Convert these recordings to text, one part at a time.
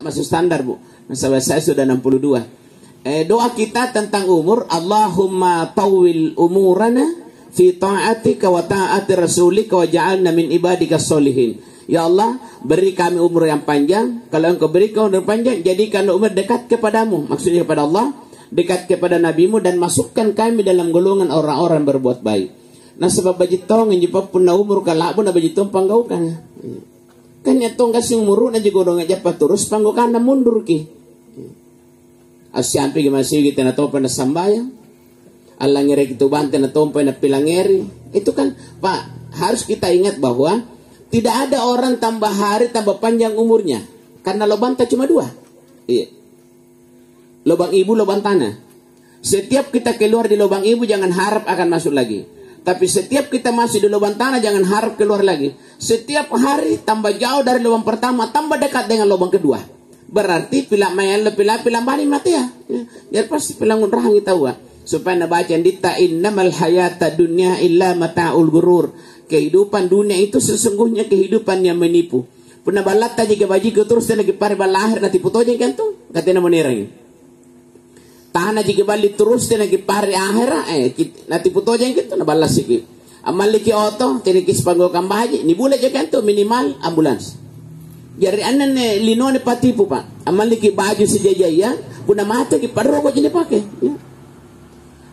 masuk standar Bu. Saya sudah 62. Doa kita tentang umur, Allahumma tawwil umurana fi ta'atika wa ta'ati rasulika wa ja'alna min ibadika sholihin. Ya Allah, beri kami umur yang panjang. Kalau Engkau berikan umur panjang, jadikan umur dekat kepadamu. Maksudnya kepada Allah, dekat kepada nabimu, dan masukkan kami dalam golongan orang-orang berbuat baik. Nah sebab bajitong yang jipa pun na umur kalabon na bajitong panggaukan. Kanya tong kasing umur na jigodong aja paturus panggukan na mundur ki. Asyampi masih kita na topa na sambayang. Allah ngere gitu bante na topa na pilangeri. Itu kan Pak, harus kita ingat bahwa tidak ada orang tambah hari tambah panjang umurnya. Karena lubang tak cuma 2. Iya. Lubang ibu, lubang tanah. Setiap kita keluar di lubang ibu jangan harap akan masuk lagi. Tapi setiap kita masih di lubang tanah jangan harap keluar lagi. Setiap hari tambah jauh dari lubang pertama, tambah dekat dengan lubang kedua. Berarti pila mayan pila bani mati ya. Jadi pasti pila ngundrahangi tahu. Supaya nabaca dita innamal hayata dunya illa mata'ul gurur. Kehidupan dunia itu sesungguhnya kehidupan yang menipu. Puna balata jika bajiku terus lagi pare balahir nanti putonya kan tuh. Katanya menerang. Tanah jika balik terus lagi pare akhirah nanti putonya gitu na balas sikit. Amal liki oto tinikis panggokan bahaji ni boleh je kan tuh minimal ambulans. Jadi anan linone patipu Pak. Amal liki baju sejajaya puna mata ki paroko jene pakai. Ya.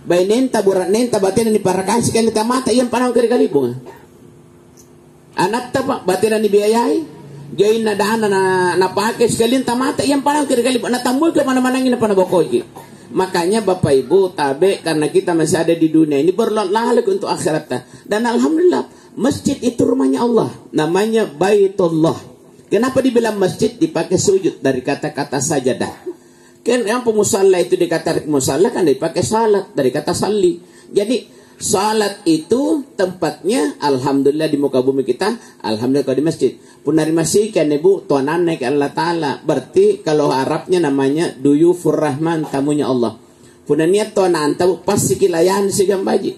Bay nenta burat nenta batin ni parakasi kan ta mata yang parang kali bunga. Anak ta Pak batin ni biayai. Join na dana na pakai sekalian ta mata yang parang kali na tambul ke mana-mana ngina panabokoi ki. Makanya Bapak Ibu tabe karena kita masih ada di dunia ini berlalik untuk akhirat. Dan alhamdulillah masjid itu rumahnya Allah, namanya Baitullah. Kenapa dibilang masjid? Dipakai sujud dari kata-kata sajadah. Kan yang pemusalla itu dikata musalla kan dipakai salat dari kata salli. Jadi salat itu tempatnya alhamdulillah di muka bumi kita, alhamdulillah kalau di masjid. Punari masih kan Ibu tuanan naik Allah Ta'ala. Berarti kalau Arabnya namanya duyufur rahman, tamunya Allah. Punan niat tuanan tahu pasti kilayan si gambaji.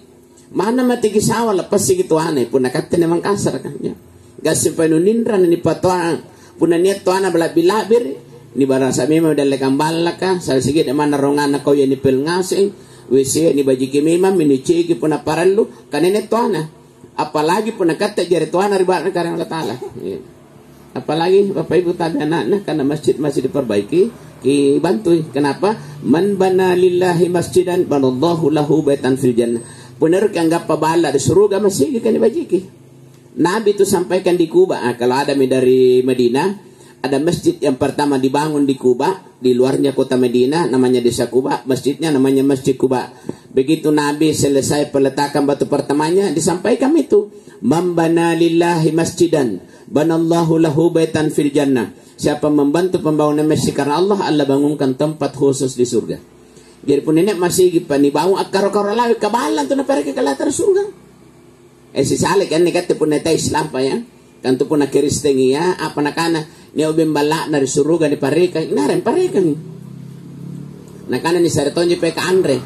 Mana mati kisawal lepas si tuanai punna kata memang kasar kan ya. Gasi penunindran ni patuan. Punan niat tuana belabir ni barasa memang dalam kambalaka sa sige de mana rongana ko yani pel ngasing. Wisi ni baji kimimam ini ciki puna parallu kanene tuana. Apalagi puna kata jari tuana riba karang Allah Ta'ala. Ya. Apalagi Bapak Ibu tabi anak-anak karena masjid masih diperbaiki, dibantu. Kenapa? Man bana lillahi masjidan banallahu lahu baitan fil jannah. Benar kanggap pabala di surga masih kan dibajiki. Nabi itu sampaikan di Kuba. Kalau ada dari Madinah, ada masjid yang pertama dibangun di Kuba, di luarnya kota Madinah, namanya desa Kuba, masjidnya namanya Masjid Kuba. Begitu Nabi selesai peletakan batu pertamanya, disampaikan itu, man bana lillahi masjidan banallahu lahu baitan fil jannah. Siapa membantu pembangunan masjid karena Allah, Allah bangunkan tempat khusus di surga. Jadi pun nenek masih bangun akar-akar lawi kabalan tu na pergi ke latar surga. Si salik kan nekat pun neta Islam pa ya. Kan tu pun na Kristen ya, apa nakana ni obim bala na surga ni parika, naren parika ni. Nakana ni saratonje pe ka Andre.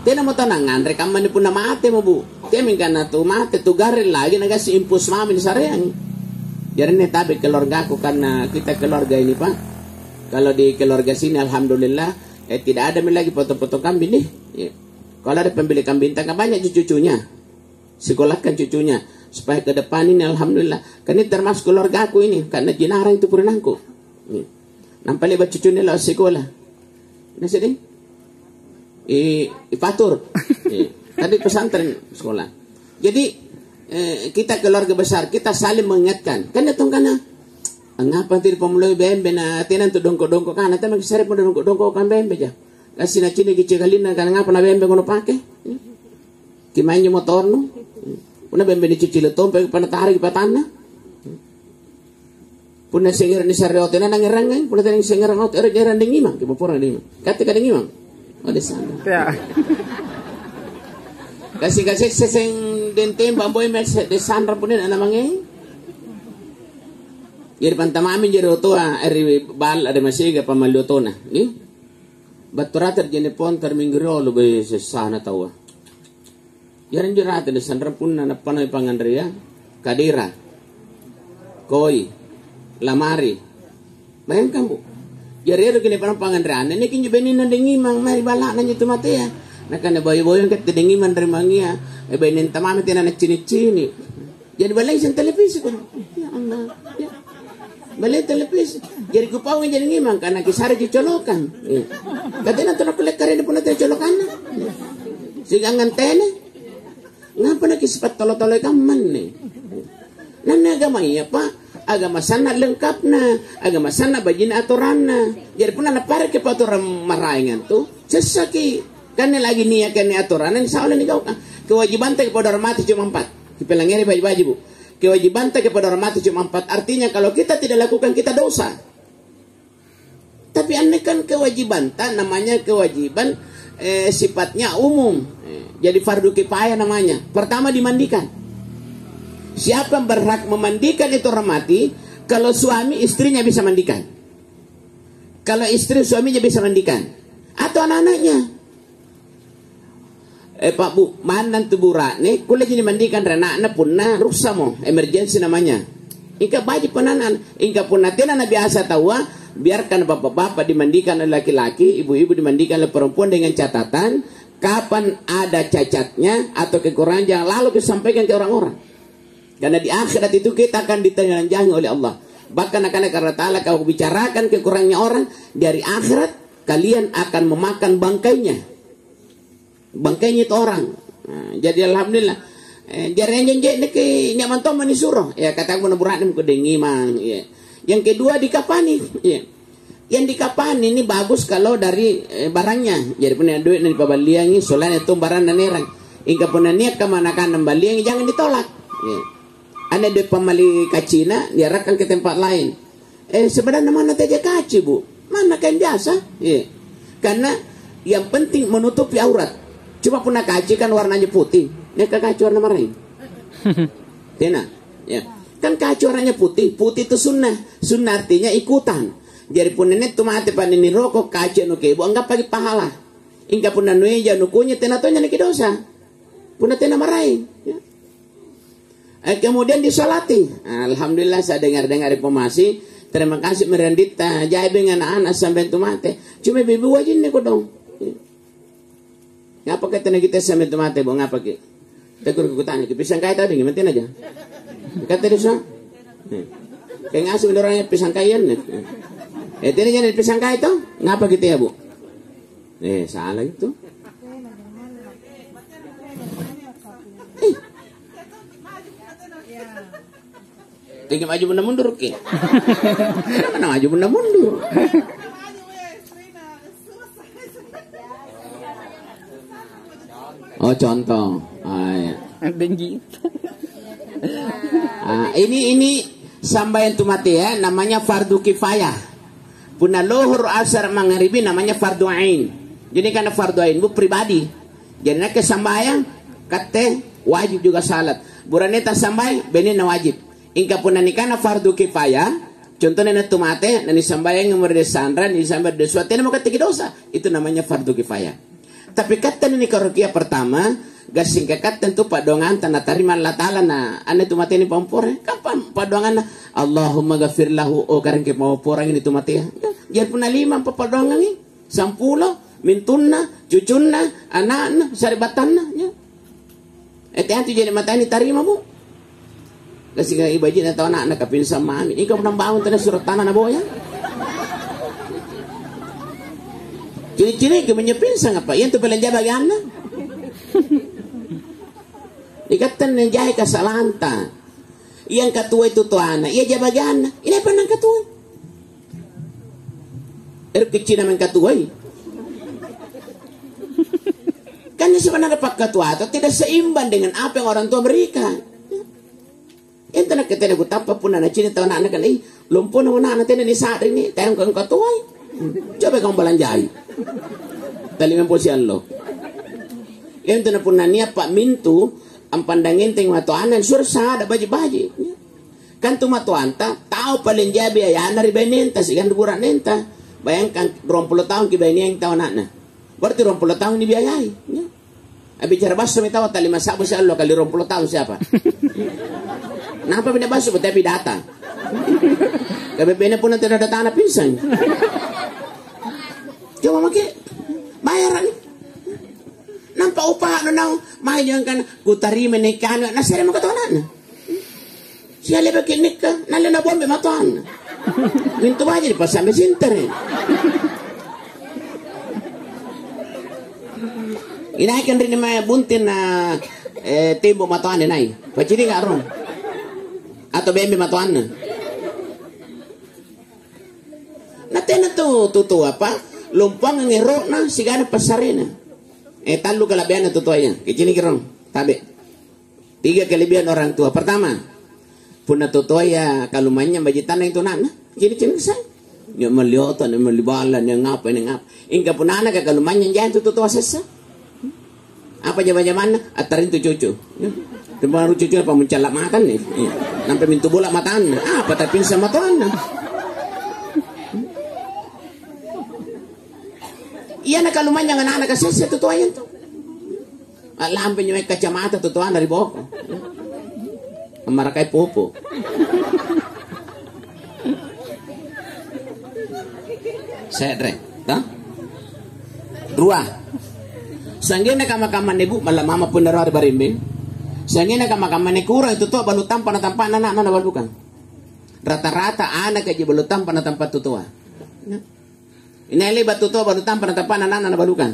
Tena mo tanang Andre kaman ni pun na mate mo Bu. Tiamin kana tu mate tu garel lagi nagasi impus mami ni sareang. Jadi ini tabi keluarga aku karena kita keluarga ini Pak. Kalau di keluarga sini alhamdulillah tidak ada lagi foto-foto kambing nih. Ya. Kalau ada pembeli kambing tak banyak cucunya. Sekolahkan cucunya supaya ke depan ini alhamdulillah. Kan ini termasuk keluarga aku ini karena jinara itu purinangku. Ya. Nampak lihat cucunya lah sekolah. Nah sedih. Ipatur. Ya. Tadi pesantren sekolah. Jadi kita keluarga besar kita saling mengingatkan kan datang kana ngapa tir pemulai bembe na tenan tu dongko kana ta magsare pun dongko kan bembe ja kasi na chini kicegalina kan ngapa na bembe ngono pake kimanyo motor no puna bembe ni cicile tompe panatari patana puna sengir ni sare otena nangerangan puna teng sengir not ere jaran dingima ki popora dingima kate ka dingima ode sana ya kasi seseng dente bamboy mes de sandra punen ana mangi jadi pantamami jadi otoa eri bal ada masih ga pamaliotona ni baturater jene pon terminggiro lo be sesana tawa jaran jerate de sandra pun ana panay pangandria kadira koi lamari bayangkan Bu Jari ro kini pangan rana ni kinyo benin ndengi mang mari balak nanya tu mate ya. Nakana boy-boy kat dengi man rimangia. Benin tamam tina na cini-cini. Jadi balai sen televisi ko. Ya Allah. Ya. Balai televisi. Jadi ku pawin jadi ngimang kana kisare dicolokan. Katena to nak lekare ni pun te colokan. Sigang antene. Ngapa nak kispat tolo-tolo kaman ni. Nana agama iya pa. Agama sana lengkap na, agama sana bajina aturan na. Jadi pun na pare ke paturan maraingan tu, sesaki kan lagi niat kan aturan ni salah ni kau kan. Kewajiban tak kepada orang mati cuma 4. Dipelanggar baju-baju bu. Kewajiban tak kepada orang mati cuma 4. Artinya kalau kita tidak lakukan kita dosa. Tapi aneh kan kewajiban tak namanya kewajiban sifatnya umum. Jadi fardu kifayah namanya. Pertama dimandikan. Siapa yang berhak memandikan itu orang mati? Kalau suami istrinya bisa mandikan. Kalau istri suaminya bisa mandikan. Atau anak-anaknya. Pak Bu, mana tu burak ni? Kulit jadi mandikan anak-anak pun na rusak mo. Emergency namanya. Ingka baju penanan. Ingka pun nanti anak biasa tahu. Biarkan bapak-bapak dimandikan oleh laki-laki. Ibu-ibu dimandikan oleh perempuan dengan catatan. Kapan ada cacatnya atau kekurangan jangan lalu disampaikan ke orang-orang. Karena di akhirat itu kita akan ditelanjangi oleh Allah. Bahkan akan karena Ta'ala kau bicarakan kekurangannya orang. Dari akhirat kalian akan memakan bangkainya. Bangkainya itu orang. Nah, jadi Alhamdulillah. Jarang janji ke nyaman toh manisuruh. Ya kata aku naburan ku dengi mang. Ya. Yang kedua dikapani. Ya. Yang dikapani ini bagus kalau dari barangnya. Jadi punya duit dari pabaliangi. Soalnya itu barang dan nerang. Ingka punya niat kemanakan nembaliangi jangan ditolak. Ya. Anda duit pemali kacina, diarahkan ke tempat lain. Sebenarnya mana saja kaci bu? Mana kain biasa? Yeah. Karena yang penting menutupi aurat. Cuma pun kaci kan warnanya putih. Ya kaci warna merah. Tena, ya. Kan kaci warnanya putih. Putih itu sunnah. Sunnah artinya ikutan. Jadi pun nenek tu mati pan ini rokok kaci nuke ibu anggap pagi pahala. Ingka pun nanueja nukunya tena tonya neki dosa. Pun tena marahin. Ya. Kemudian disolati. Alhamdulillah saya dengar-dengar informasi. Terima kasih merendita. Jaya dengan anak sampai itu mati. Cuma bibi wajin ni ko dong. Ngapa kita kita sampai itu mati? Ngapa kita? Tegur kekutanya. Pisang kaya tadi gimana aja? Kata dia so. Kayak ngasih orangnya pisang kayan. Ini jadi pisang kaya itu. Ngapa kita ya bu? Salah itu. Tinggal maju benda mundur ke? Mana maju benda mundur? Oh contoh. Ya. Ini sambayan tu mati ya, namanya fardu kifayah. Puna lohur asar maghribi namanya fardu ain. Jadi karena fardu ain bu pribadi. Jadi nak sambayang kate wajib juga salat. Buraneta sambay benin wajib. Ingka pun nanikana fardu kifayah. Contohnya na tumate, nani sambayang nomor de sandra, ni sambar de suatu na makatiki dosa. Itu namanya fardu kifayah. Tapi kata ni karukia pertama, gasing kata tu padongan tanah tarima Allah Ta'ala na ane tumate ni pampore. Kapan padongan na Allahumma ghafir lahu o karang ke mau porang ini tumate. Jadi pun 5 papadongan ni 10 mintunna, cucunna, anakna, saribatanna. Ya. Hati-hati jadi mata ini tarima bu. Kasi nga ibajin na taon na kapinsa mami. Ikaw nang bangun tayo surat tanah na boya. Cini-cini ka menyepinsa nga pa. Yan to belanja bagian na. Ikatan na jay kasalanta. Iyan katuwa ito tuan na. Iya jabagian na. Inay pa ng katuwa. Kecil naman katuwa eh. Kanya sebenarnya pak katuwa itu tidak seimbang dengan apa yang orang tua berikan. Ente nak kita nak tapa pun nak cini tahu nak kan lumpur nak nak tena ni saat ini tayang kau tuai coba kau belanjai tali memposian lo ente nak pun niat pak mintu ampandangin teng matuanan sursa ada baji-baji kan tu matuanta tahu paling jabi ya nari benenta sigan duburan nenta bayangkan 20 tahun kibani yang tahu nak berarti 20 tahun dibiayai bicara baso mi tahu tali masabu siya lo kali 20 tahun siapa. Kenapa pindah baso? Tapi data. KBB pun nanti ada data anak pisan. Coba makin bayaran nih. Nampak upah nang mai jangan kan kutari menikah na sere mo katanan. Siya lebe nikah nale na bombe matuan. Mintu aja di pasame sinter. Inaikan rin may buntin na timbo matuan nai. Paciri karon. Atau bembe matuan na. Natena tu apa? Lumpang ngero na sigana pasarena. Talu kelebihan itu tuanya. Kecini kirong. Tabe. 3 kelebihan orang tua. Pertama, puna tutua ya kalumanya bagi tanah itu nana. Cini saya. Dia melihat, dia melibalan, dia ngapa. Ingka puna anak kalumanya jangan itu tutua sesa. Apa jaman-jaman atarin tu cucu. Baru cucu apa mencalak makan nih. Sampai mintu bola mataan. Apa tapi sama tuan. Iya nak kalau manjang anak kasih tu tuayan tu. Lampe nyamai kacamata tu tuan dari bawah. Marakai popo. Saya dre, tak? Dua. Sanggena kama nebu malam mama pun dari barimbing. Sanggena kama nekura itu tu balu tampan anak balukan. Rata-rata anak aja balu tampan tempat tu tua. Ini batu to baru tampan anak balukan.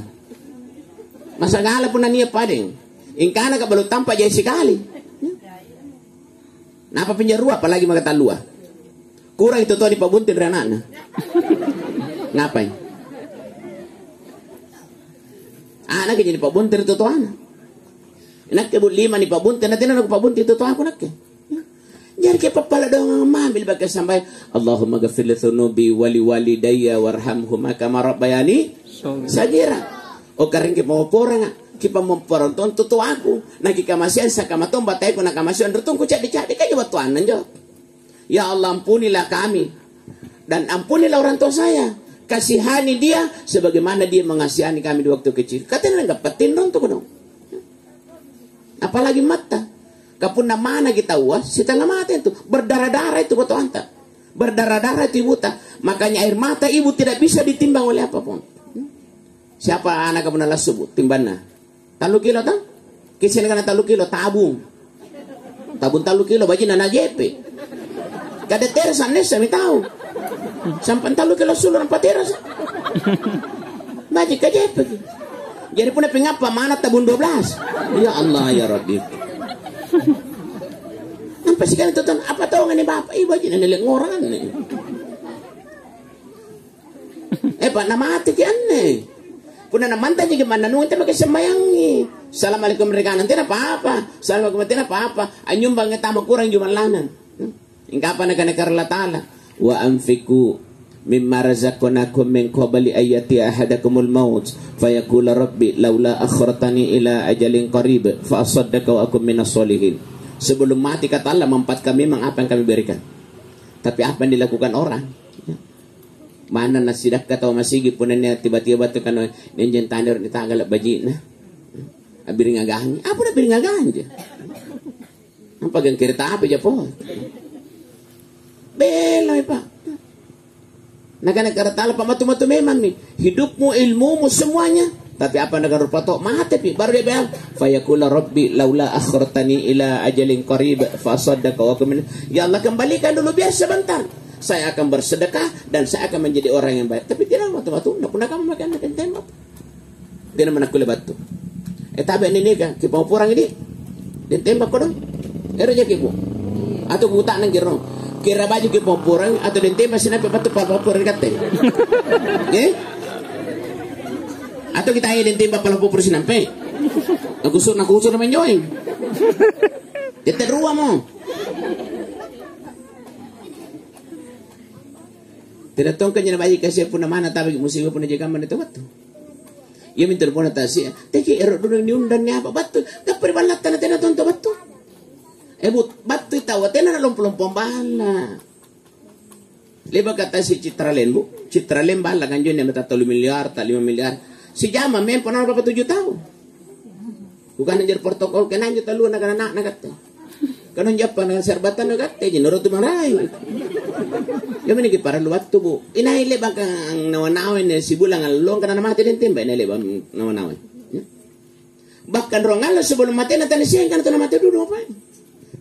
Masa ngala pun nania padeng. Ingkana ka balu tampa jay sekali. Napa pinjarua apalagi magatalua. Kurang itu to di pabuntin ranana. Ngapain? Anak jadi pabuntin itu to anak. Nak ke 5 ni pabuntin natin na pabuntin itu to aku nak ke. Jadi ke papala dong mambil bagai sampai Allahumma ghafir li dhunubi wali walidayya warhamhuma kama rabbayani sagira. O karing ke mau porang ki pamoporonton tutu aku na ki kamasian sa kamaton batay ko na kamasian rutong ko cadi-cadi kayo batuanan jo. Ya Allah ampunilah kami dan ampunilah orang tua saya. Kasihani dia sebagaimana dia mengasihani kami di waktu kecil. Katanya enggak petin dong tuh dong. Apalagi mata. Kapun na mana kita uas, setengah mata itu berdarah-darah itu betul anta, berdarah-darah itu ibu tak, makanya air mata ibu tidak bisa ditimbang oleh apapun. Siapa anak kamu nalas subuh timbangna, 3 kilo tang, kisah kan 3 kilo tabung 3 kilo baju nana jepe, kada teras anes kami tahu, sampai 3 kilo sulur 4 teras, baju kajepe, jadi punya pengapa mana tabung 12, ya Allah ya Rabbi. Nampak sih kan itu tuh apa tahu nggak nih bapak ibu aja nih ngoran nih. Pak nama hati kian nih. Puna nama mantan juga mana nunggu kita pakai sembayangi. Assalamualaikum mereka nanti apa-apa. Assalamualaikum nanti apa-apa. Anyum banget tambah kurang cuma lanan. Ingka apa negara Allah Taala. Wa anfiku mimma razaqnakum min qabli ayati ahadakumul maut fayaqula rabbi laula akhartani ila ajalin qarib fa asaddaqa wa akum minas solihin. Sebelum mati kata Allah mempat kami memang apa yang kami berikan. Tapi apa yang dilakukan orang? Mana nasidak kata masigi punanya tiba-tiba tu kan nenjen tandir ni tanggal baji nah. Abiri ngagahan. Apa dah abiri ngagahan je? Apa gan kereta apa je po? Belai pak. Negara Ta'ala pamatu-matu memang nih. Hidupmu, ilmumu, semuanya. Tapi apa negara patok mati pi. Baru dia bilang. Fayaqula rabbi laula akhartani ila ajalin qarib fasaddaqa wa akum. Ya Allah kembalikan dulu biar sebentar. Saya akan bersedekah dan saya akan menjadi orang yang baik. Tapi tidak batu-batu. Tidak pernah kamu makan tembak. Dia menakuli batu. Tapi ini kan. Kita mau purang ini. Dia tembak kau dong. Erja kipu. Atau kutak nang kira. Kira baju ke popurang atau dente masih nape batu popur kate. Oke? Atau kita ayo dente pala popur sinampe. Aku sur menjoin. Kita ruang mo. Tidak tahu kan baju kasih pun mana tapi musibah pun jaga mana itu batu. Ia minta pun atas ya. Teki erok dulu ni undannya apa batu? Kapri balat tanah tanah tonto batu. Batu tahu tena lompong bala. Leba kata si Citralen bu, Citralen bala kan jual yang 3 miliar, 5 miliar. Si Jama men pernah berapa 7 tahun. Bukan ajar protokol kena juta lu anak-anak kata. Kan Jepang dengan serbatan kata, jenoro tu marai. Yo meniki para luat tubu. Inaile bakang nawan-nawan si bulang along kana mati din timba inaile bang nawan-nawan. Bahkan rongala sebelum mati na tanisiyan kana to mati dulu apa.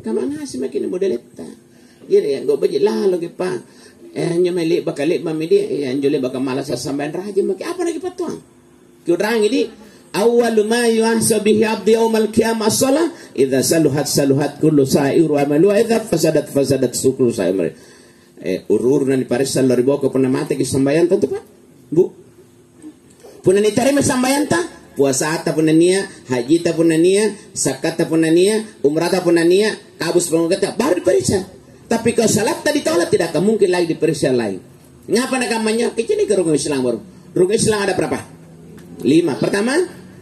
Kamang hasi makin modeletta. Jadi yang go baji lalo ki pa. Nyo meli bakali mamidi anjole baka malas sambayan raja maki apa lagi patuang. Kurang ini awwalu ma yuhsabu bihi abdi yaumal qiyamah shalah idza saluhat kullu sa'iru amalu wa idza fasadat kullu sa'ir. Urur na ni parisal lori boko puna mate ki sambayan tentu Pak. Bu. Puna ni tarima sambayan ta? Puasa ta puna nia, haji ta puna nia, zakat ta puna nia, umrah ta puna nia, kabus pengukata baru diperiksa. Tapi kalau salat tadi tolak tidak akan mungkin lagi diperiksa lain. Ngapa nak kampanye? Kecil ke rukun Islam baru. Rukun Islam ada berapa? 5. Pertama,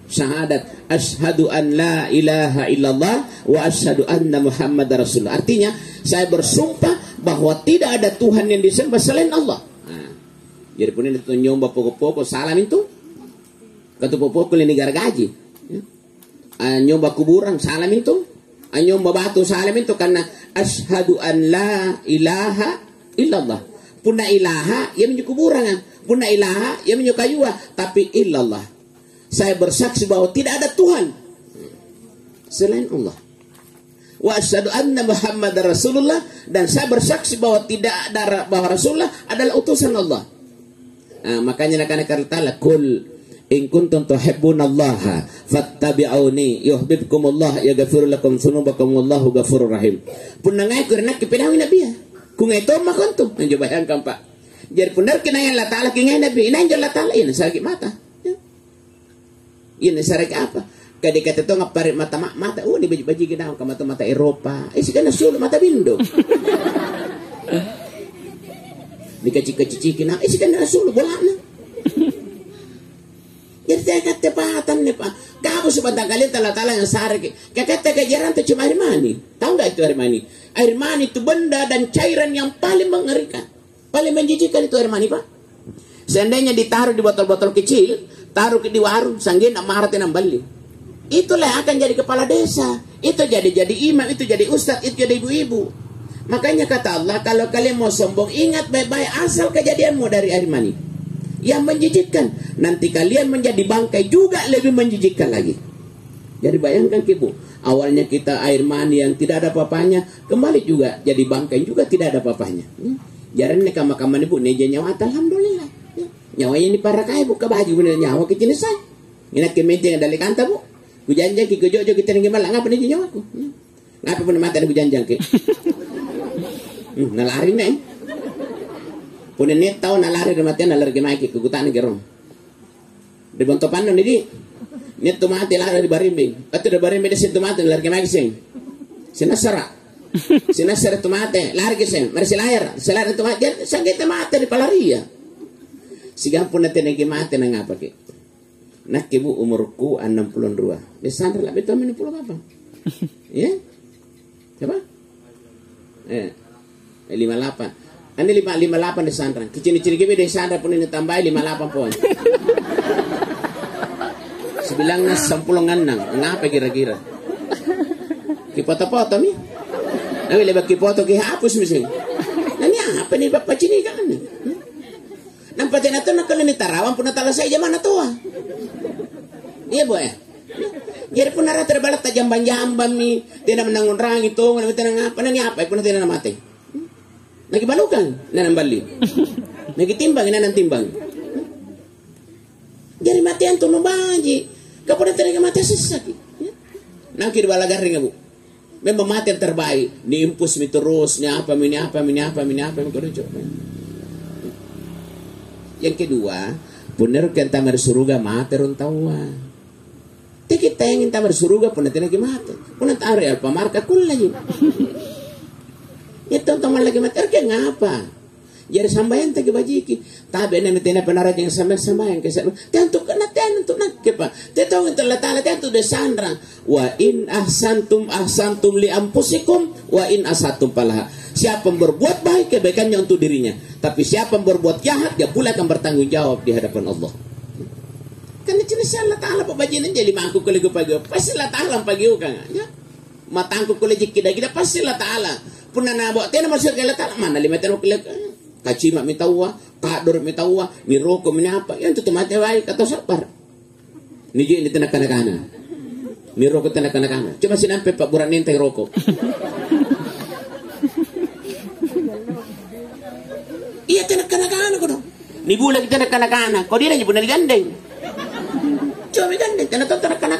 syahadat. Asyhadu an la ilaha illallah wa asyhadu anna Muhammad Rasulullah. Artinya, saya bersumpah bahwa tidak ada Tuhan yang disembah selain Allah. Nah, jadi pun ini nyomba pokok-pokok salam itu. Kata pokok ini negara gaji. Nyomba kuburan salam itu. Nyomba batu salam itu karena asyhadu an la ilaha illallah. Puna ilaha yang menyu kuburan. Puna ilaha yang menyu kayua. Tapi illallah. Saya bersaksi bahwa tidak ada Tuhan selain Allah. Wa asyhadu anna Muhammad Rasulullah. Dan saya bersaksi bahwa tidak ada bahwa Rasulullah adalah utusan Allah. Nah, makanya nak kata kul in kuntum tuhibbunallaha fattabi'uni yuhibbukumullah yaghfir lakum dzunubakum wallahu ghafurur rahim. Pun nangai kurna kipinawi nabi ya. Kung ito makonto. Nanjo bayangkan Pak. Jadi benar kena yang Allah Ta'ala kingay nabi. Inanjo Allah Ta'ala ini sakit mata. Ini sarek apa? Kadi kata to ngaparit mata. Oh ni baji-baji ginaw ka mata Eropa. Si kana sul mata bindo. Ni kacik-kacik na. Si kana sul bola na. Jadi saya kata pahatan nih Pak. Kamu sebentar kali tala-tala yang sarek. Kata kejaran itu cuma air mani. Tahu nggak itu air mani? Air mani itu benda dan cairan yang paling mengerikan. Paling menjijikkan itu air mani Pak. Seandainya ditaruh di botol-botol kecil, taruh di warung, sanggin amaratin bali. Itulah akan jadi kepala desa. Itu jadi imam, itu jadi ustadz, itu jadi ibu-ibu. Makanya kata Allah, kalau kalian mau sombong, ingat baik-baik asal kejadianmu dari air mani. Yang menjijikkan. Nanti kalian menjadi bangkai juga lebih menjijikkan lagi. Jadi bayangkan Ibu, awalnya kita air mani yang tidak ada apa-apanya, kembali juga jadi bangkai juga tidak ada apa-apanya. Jarang nih kamar-kamar Ibu, neja nyawa, alhamdulillah. Nyawanya ini para kaya buka baju bener nyawa kecil say. Ingat kemeja yang dari kanta Bu. Ku janjang ki jojo kita ning gimana ngapa nih nyawa ku. Ngapa pun mata ku janjang ki. Nalari nih. Punya net tahu nalari rematian nalari ke maiki ku gutan gerong. Di bontopan nih di. Net tu mati lari di barimbing. Atau di barimbing di situ mati nalari ke maiki sing. Sinasara. Sinasara tu mati lari ke sing. Mari silayar. Silayar tu mati. Sakit mati di palaria. Sigampun natin ang kimate na nga pa ki. Nakibu umurku 62. Desandra lah betul menipul apa? Ya? Siapa? 58. Ani 58 Desandra. Kicini-cini gibi Desandra pun ini tambah 58 poin. Sebilang na 10 nang. Ngapa kira-kira? Kipoto-poto mi? Nawi lebak kipoto kihapus misi. Nani apa nih bapak cini kan? Nampatin nato nakalini tarawan pun natala sa zaman na to Iya boy. Jadi pun nara terbalat tajam-jambam mi. Tidak menangun rang itu. Apa pun tidak mati. Nagibalukan. Nanambali. Nagitimbang. Nanantimbang. Jadi matian to nubaji. Kapag talaga mati sesak. Nangkir balagar rin nga bu. Memang mati yang terbaik. Niimpus mi terus. Apa. Yang kedua, benar kan tamar suruga mati ron tawa. Kita ingin tamar suruga pun nanti lagi mati. Pun nanti area pamarka kullay. Itu tamar lagi mati. Erke ngapa? Jadi sambayan tagi bajiki. Tabi na mitina penara yang sambayan kasi. Tentu kena tentu nakkepa. Tentu untuk latala tentu desandra. Wa in ahsantum li ampusikum wa in asatum palaha. Siapa yang berbuat baik kebaikannya untuk dirinya. Tapi siapa yang berbuat jahat dia pula akan bertanggung jawab di hadapan Allah. Karena jenis Allah Ta'ala pabajinan jadi mangku kuligo pagi. Pasti Allah Ta'ala pagi kan. Ya. Matangku kuligo kita pasti Allah Ta'ala. Puna nabok tiada masuk ke Allah Ta'ala mana lima tiada kuligo. kacima mitawa, kador mitawa, ni roko minapa, yan tuh mati baik atau sapar. Ni je ni tenak kana. Ni roko tenak kana. Coba sinampe Pak Buran nenteng roko. Iya tenak kana ko dong. Ni bulan kita tenak kana. Kau dia nyebut gandeng. Coba gandeng tenak kana.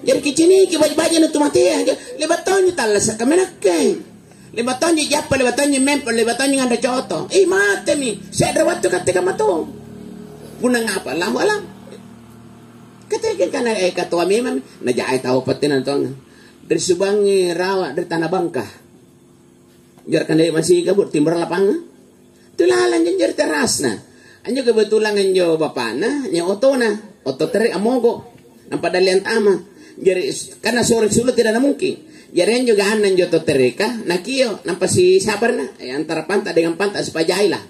Jadi kicini kibaja na tumati aja. Lebatonnya talas kamenakai. Lebatonnya japa, lebatonnya mempel, lebatonnya nganda coto. Mate mi. Saya ada waktu ketika mato. Punang apa lah wala. Ketika kana katua memang najai tahu patin antong. Dari Subangi rawa dari Tanah Bangka. Jar kan masih kabur timber lapangan. Tulalan jar terasna. Anjo kebetulan anjo bapana nya otona, oto teri amogo. Nampak dalian tama. Jadi karena sore sulit tidak mungkin. Jadi juga anan joto terika, nakio nampak si sabar na antara pantai dengan pantai sepajai lah.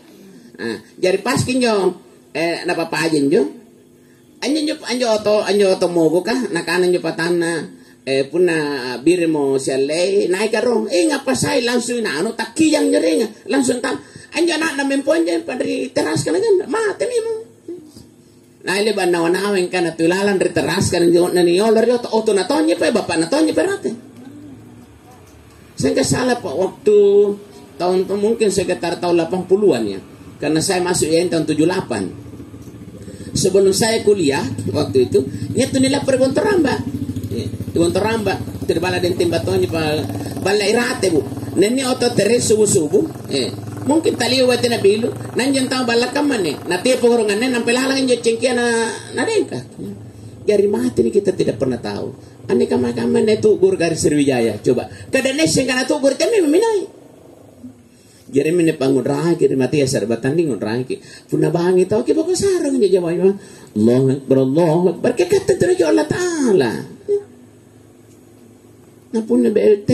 Jadi pas kinjo napa pajin jo. Anjo oto mogo kah nakanan jo patana puna birimo sialei naik karo ngapa saya langsung anu takiyang nyeringa langsung tam anjo anak na memponjen padri teras kan mate mimo. Nah ini ban nawan-nawan kan tulalan dari teras kan nani olor yo oto natonye pa bapak natonye perate. Saya salah Pak waktu tahun mungkin sekitar tahun 80-an ya. Karena saya masuk ya tahun 78. Sebelum saya kuliah waktu itu, itu nilai per Gontoramba. Gontoramba terbala den timbatonye pa bala irate bu. Neni oto teres subuh-subuh. Mungkin tali uwate na bilu nanjan tahu balakam mane nati pengurangannya nampai lalang jo cengkia na dengka jari mati nih kita tidak pernah tahu ane kama-kama itu gur garis Sriwijaya coba kadane sing kana tu gur teme meminai jari mene pangun raki mati ya sarbat tanding ngun raki puna bangi tahu ke pokok sarang nya jawab Allah akbar ke kata terus Allah taala na puna BLT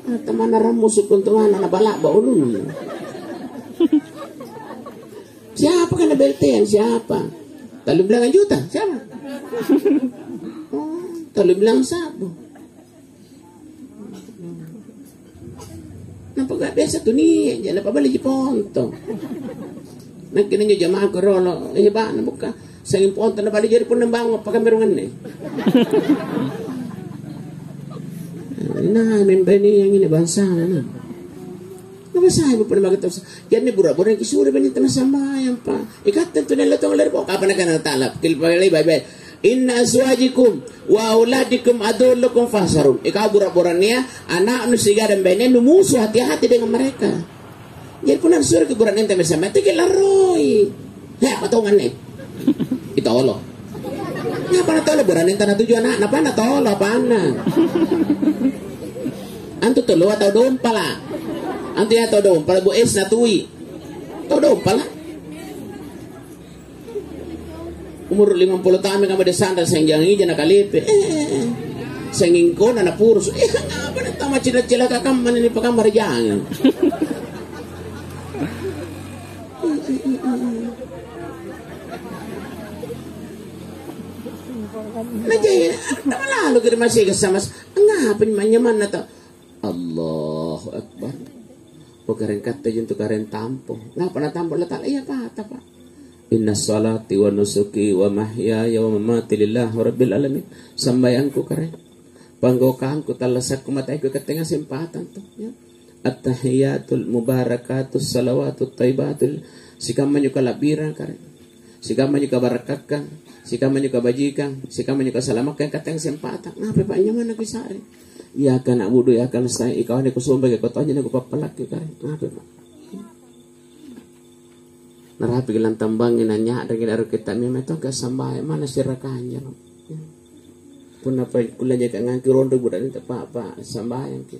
teman orang musuh kuntungan anak balak baulun. Siapa kan BLT siapa? Tali bilang juta siapa? Tali bilang sabu. Nampak gak biasa tuh nih, jangan apa balik ponto. Nak kini jamaah korolo, hebat nak buka. Sangin ponto na balik jadi pun nembang apa kamerungan nih. Nah, membeni yang ini bangsa na. Apa saya pun bagat terus. Jadi bura-bura kisuri bani tanah sambayang pa. Ikat tentu nila tong ler po kapan kana talap. Kilpalay bye-bye. Inna azwajikum wa auladikum adullukum fasarum. Ikaw bura-bura niya anak nu siga dan bene nu musuh hati-hati dengan mereka. Jadi pun sur ke buran ente bersama te laroy. Ya patungan nih. Kita Allah. Ya pana tolo buran ente na tujuan anak napa na tolo pana. Antu tolo atau doon pala. Antu ya atau doon pala bu es na tuwi. Atau doon pala. Umur 50 tahun kami ada sandal sengjang ija nakalipe. Senging ko na napurus. Apa na tama cila-cila kakaman ini pakamar jangan. Najaya, nama lalu kita masih kesama. Ngapa nyaman na to? Allahu Akbar. Pagkaren kata yun to karen tampong. Ngapa na tampong latal? Iya pa. Inna salati wa nusuki wa mahyaya wa mamati lillahi rabbil alamin. Sambayangku karen. Panggokaanku talasak kumatay ko katengah sempatan to. Ya. At-tahiyatul mubarakatus salawatut taibatul. Sikaman yung kalabira karen. Sikaman yung kabarakakang. Sikaman yung kabajikan. Sikaman yung kasalamak kang katengah sempatan. Ngapa pa nyaman na kisari? Iya kan abudu ya kan saya ikaw ni kusumba kay kotonya na kupapalak kay ngapa pa. Narapi gelang tambangin nanya dari aro kita memang to ka sambay mana sirakanya. Puna pa kulanya ka ngaki rondo budan ta pa sambayang ki.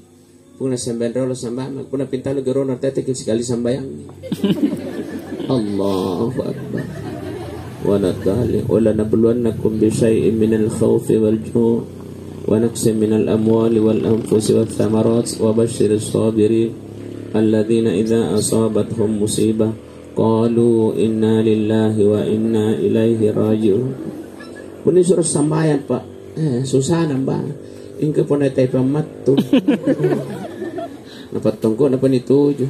Puna sembendrolo sambayang puna pintalo ge rondo tete ki sekali sambayang. Allahu akbar. Wa nadali wala nabluwannakum bi syai'in minal khawfi wal ju' ونقسم من الأموال والأنفس والثمرات وبشر الصابرين الذين إذا أصابتهم مصيبة قالوا إنا لله وإنا إليه راجعون. Ini suruh sambayan Pak. Susah nambah. Ingka po na tayo pamato. Napatong ko, napa nitujo.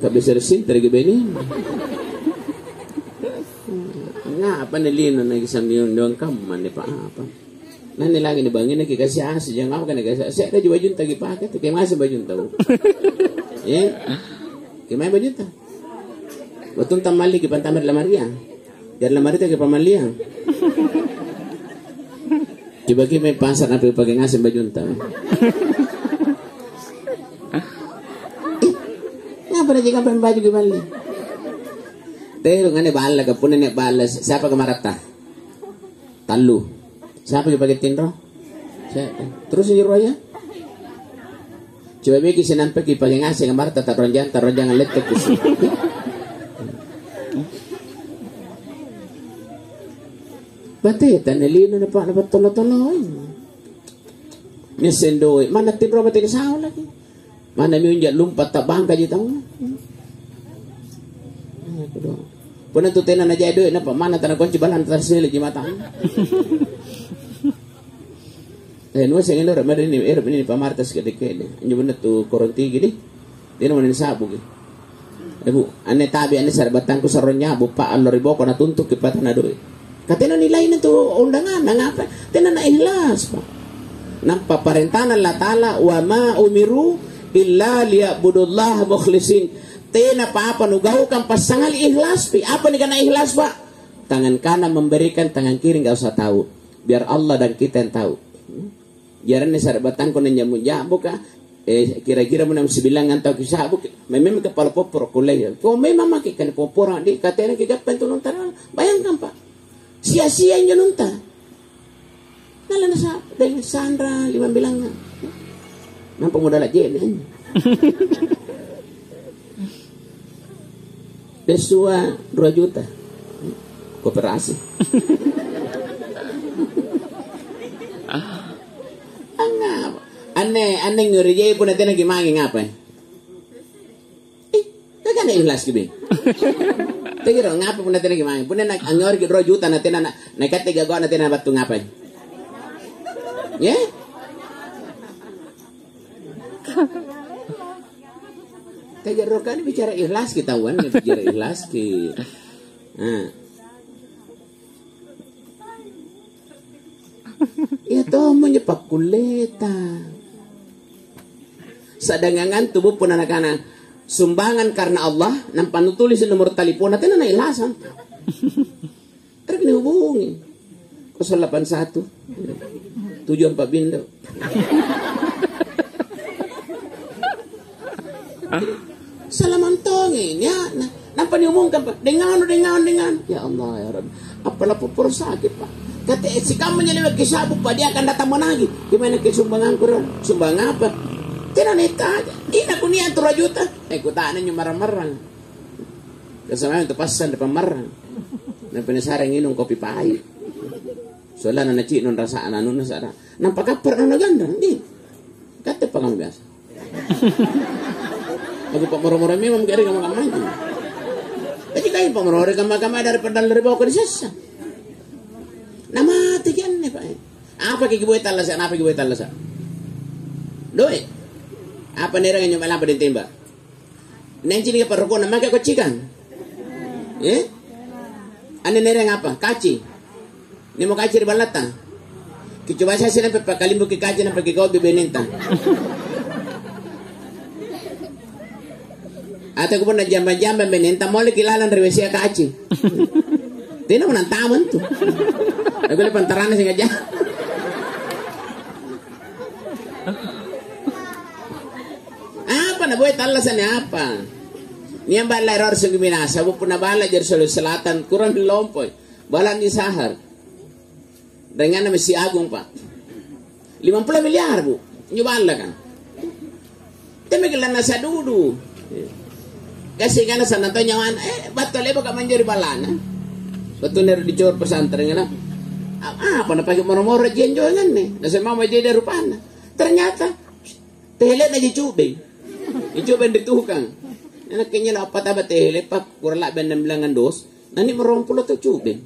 Kabisarsin, talaga ba ini? Nga, apa nalino na isang yung doang kaman, ni pa apa. Nanilangin ni bangin, nakikasya asa, dyan ako ka nagkasya. Saya ka juga junta gipaket, kaya masa ba junta ko? Eh? Kaya may ba junta? Watong tamali, kipantamar lamariya. Yan lamari tayo kipamaliya. Kibagi may pasar na pagpangasin ba junta? Nga pa na dyan ka pa baju gimali. Pero nga ni bahala ka, punan niya bahala. Siapa kamarata? Talu. Siapa yung pagitin ro? Terus yung roya? Coba bagi sinampak ipagingasi ng marata, taron dyan ang letok kusi. Bate, tanilino na pa, napatolo-toloy. Nisendoy, mana tinro batin sao lagi. Mana mi unja lumpat tabang ka jitang. Puna tu tena na jay doy na pa mana tanah kunci balan tersele di mata. Nuwa sing ino ramad ini ini pamartas kedekede. Anjo bener tu koronti gini. Dino manin sabu gi. Ibu, ane tabi ane sarbatang ku saronya bu pa Allah ribo ko natuntuk ki patana doy. Katena nilai na tu undangan ngapa? Tena na ikhlas pa. Nang paparentanan Allah Ta'ala wa ma umiru illa liya'budullah mukhlisin. Tena apa nugaw kang pasangal ikhlas pi. Apa ni kana ikhlas pak? Tangan kanan memberikan, tangan kiri nggak usah tahu. Biar Allah dan kita yang tahu. Jaran ni sarabatan ko nanya jabu ka. Kira-kira mo na sibilangan tao kisabu. Memang kepala popor kulay. Kung may mamakikan popor di katena kigapan tulong taran. Bayangkan pak. Sia-sia nyo nunta. Nala na sa dahil Sandra 5 bilangan. Nang pemodal aja ni. Desua 2 juta kooperasi. Aneh nyuri jay pun natin nagimangin nga pa. Taga na ikhlas kibi. Taga nga pa pun natin nagimangin. Puna ang nyuri 2 juta natin na nakatigawa natin na bato nga pa. Yeah? Taga rokan bicara ikhlas kita wan, bicara ikhlas ki. Ito mo niya pakuleta. Sa dangangan tubuh po na nakana sumbangan karena Allah nang panutulis sa nomor telepon natin na nailasan. Terus nihubungi 081 tujuan Pak Bindo. Salamantongin ya. Nampak diumumkan Pak. Dengan. Ya Allah ya Rabbi. Apalah pupur sakit Pak. Kata si kamu nyelewat kisabuk Pak. Dia akan datang menagi. Gimana kesumbangan kurang? Sumbang apa? Tidak nita aja. Ina ko niya 2 juta. Kutaanan yung marang-marang. Kasama yung tapasan depan marang. Nang pinasarang inong kopi pahit. Soalnya na naci non rasaan anu na sara. Nampakapar na naganda. Hindi. Kata pa kang biasa. Aku pak moro-moro memang gari ka makamay. Kasi kayo pak moro-moro ka makamay daripada laribaw ko di sasa. Namati yan eh pak. Apa kikibuhay talasa? Apa kikibuhay talasa? Doy. Apa nira nga nyo malampa din timba? Nandiyan ka paroko na magkakutsikan. Eh? Ano nira nga apa? Kachi. Ni mo kachi ribalata. Kicuba siya sila pagkalimbo kikachi na pagkikaw bibininta. Ate ko po na jamba-jamba bininta mo kilalang rewesya kachi. Tino mo ng taman to. Nagulay pantaran na siya dyan. Apa na buhay talasan ni apa? Niyan bala error sa guminasa. Bupo na bala dyan sa selatan. Kurang lompoy. Bala ni Sahar. Dengan na si Agong pa. 50 milyar bu. Nyo bala ka. Temikilan na sa dudu. Kasi nga na sa nato nyawan. Bato lebo ka manjuri balana. Bato nero di chor pesantren nga na. Apa na pagi moro-moro dyan dyan eh. Nasa mama dyan na rupana. Ternyata. Tehelet na di chubing. Ichubing di tukang. Nakanya na apataba tehelet pa. Kurala ben 6 dos. Nani marong pulo to chubing.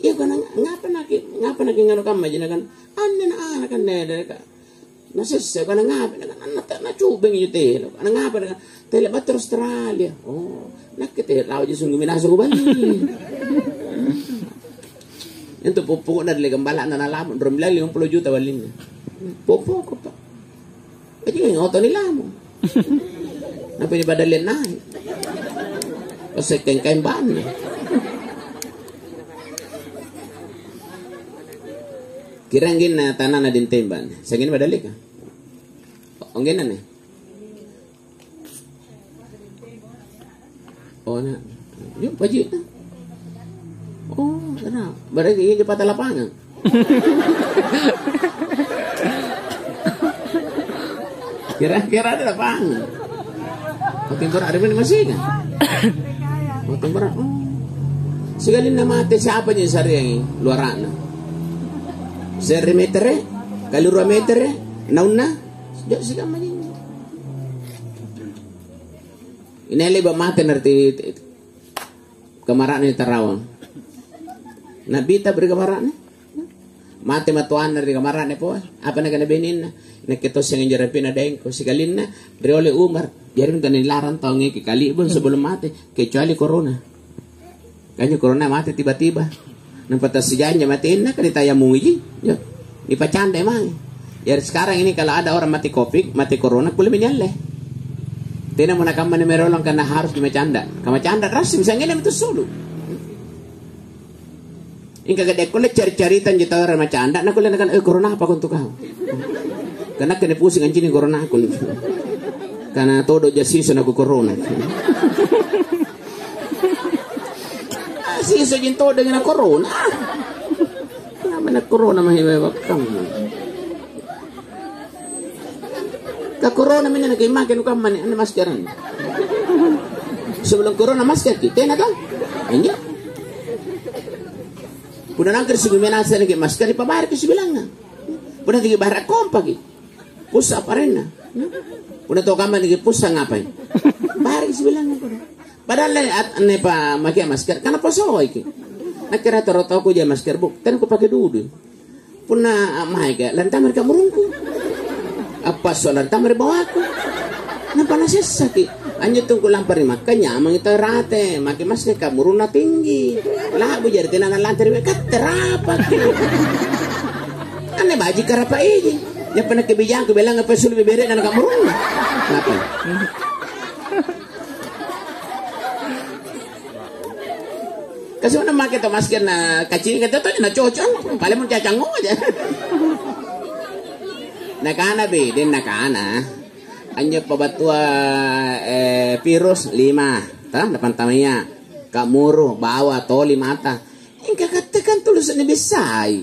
Iya kan ngapa nak ngano kam aja kan anne na anak kan ne ka nasesse kan ngapa kan anak na cubeng itu teh kan ngapa kan tele bat Australia oh nak kita lau je sungguh minaso ko bali itu popo na dile gambala na nalaman rom lang 50 juta walin popo ko pa aja ngoto nila mo na pinipadalin na kasi kengkeng ban kirangin na tanan na din temban. Sagin madali ka. Onggen na ni. Oh na. Yung paji na. Oh, na. Barang iya jepat lapangan. Kira-kira ada lapangan. Makin ada ni masih kan? Makin berat. Oh. Segalin na mati siapa niya sa riyang luaran. Seri metere, kalurua metere, nauna, sejak sih kamu ini. Ini lebih mati nanti kemaran ini terawang. Nabi tak beri kemaran, mati matuan dari kemaran ini po. Apa nak kena benin? Nak kita sengin jarapin ada engko sekalin na beri oleh Umar. Jadi minta nilaran tahun ini kali pun sebelum mati kecuali corona. Kayaknya corona mati tiba-tiba. Nampak sejarahnya matiin nak kita yang mungi ya di pacanda emang ya sekarang ini kalau ada orang mati covid mati corona boleh menyaleh tidak mau nakam mana merolong karena harus di macanda kama canda ras misalnya itu sulu ini kagak dekole cari-cari tan jita orang macanda nak boleh nakan corona apa untuk kau karena kena pusing anjing corona aku karena todo jasiso aku corona si sojin to dengan corona. Kenapa nak corona mah hebat kamu? Ka corona mina nak makan ukam man ane maskeran. Sebelum corona masker kita nak kan? Iya. Kuda nang kersi mina sa nak masker di pabayar ke sibilanga. Kuda tigi barat kompak. Pusa parena. Kuda to kaman di pusa ngapain? Bayar ke sibilanga kuda. Padahal ane pa makai masker karena pasoy ki. Nakira toro ko je masker buk, tan ko pakai dudu. Puna mai ka lantam mereka murungku. Apa so lantam mereka bawa aku. Napa nasesaki? Anyo tungku lampari makanya mang itu rate, makai masker ka muruna tinggi. Lah bu jadi tenan lantar ka terapa. Ane baji karapa ini. Ya pernah kebijakan ko bilang apa sul bebere nan ka muruna. Kenapa? Kasi mana make to masker na kacil kata to na cocok paling mau cacang aja. Nakana be din nakana. Anyo pabatua virus 5, ta depan tamanya. Kamuro bawa toli mata. Ingka katakan tulisan ni Bisay.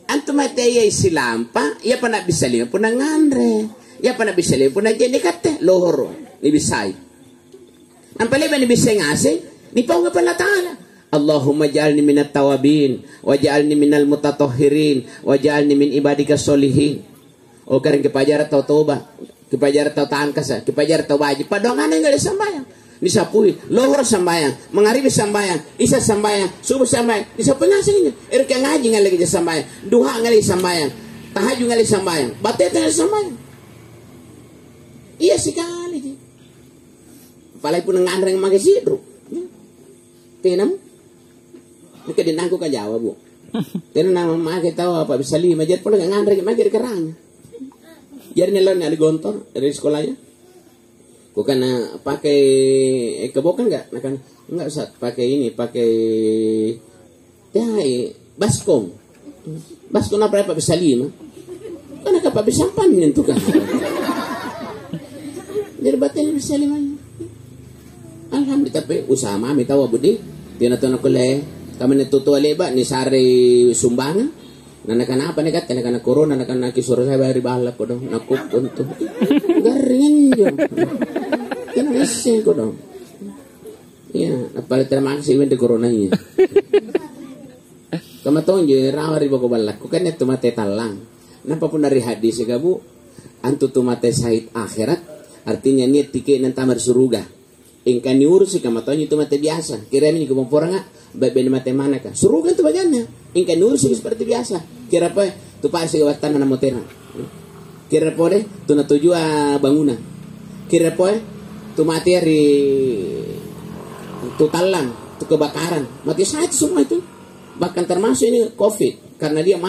Antum mataya silampa, ya pana bisa lima puna ngandre. Ya pana bisa lima puna jadi kate lohoro ni Bisay. Nampale ba ni Bisay ngase? Nipaw nga pala ta'ala. Allahumma ja'alni minat tawabin, wa ja'alni minal mutatahhirin, wa ja'alni min ibadika solihin. O kareng kepajar atau toba, kepajar atau tangkas, kepajar atau wajib. Padongan nga sambayang. Nisapui, lohor sambayang, mangaribi sambayang, isa sambayang, subuh sambayang. Nisapui nga sa inyo. Erika ngaji nga lagi sambayang, duha nga lagi sambayang, tahaju nga lagi sambayang, batete nga sambayang. Iya sekali. Palay po nang anrang magasidro. Tinam, mungkin dinangku kan Jawa bu. Tinam nama makai tahu apa bisa lima jadi pun nggak ngandre makai kerang. Jadi nelon ada gontor dari sekolahnya. Bukan pakai kebokan nggak? Nah kan nggak usah pakai ini pakai baskom. Baskom apa bisa lima? Kan apa bisa panen itu kan? Jadi batin bisa lima. Alhamdulillah tapi usaha mami tahu budi tinatun ko le kami natutuwa leba ni sari sumbangan nanakan apa nih kat nanakan corona nanakan kisur saya bari balap ko dong nakup untuk garing jo kan isin ko dong iya napal terima kasih wende corona ini kamatong jo rawari bako balak ko kan itu mate talang napa pun dari hadis ya bu antu tu mate sahid akhirat artinya niat tike nan tamar suruga Ingkan diurus sih kamatonya itu mati biasa. Kira ini juga orang nggak beli mati mana kan? Suruh kan tuh bagiannya. Ingkan diurus sih seperti biasa. Kira apa? Tuh pasti waktu tanah motera. Kira apa deh? Tuh na tujuh bangunan. Kira apa? Tuh materi tuh talang, tuh kebakaran. Mati saja semua itu. Bahkan termasuk ini COVID karena dia mati.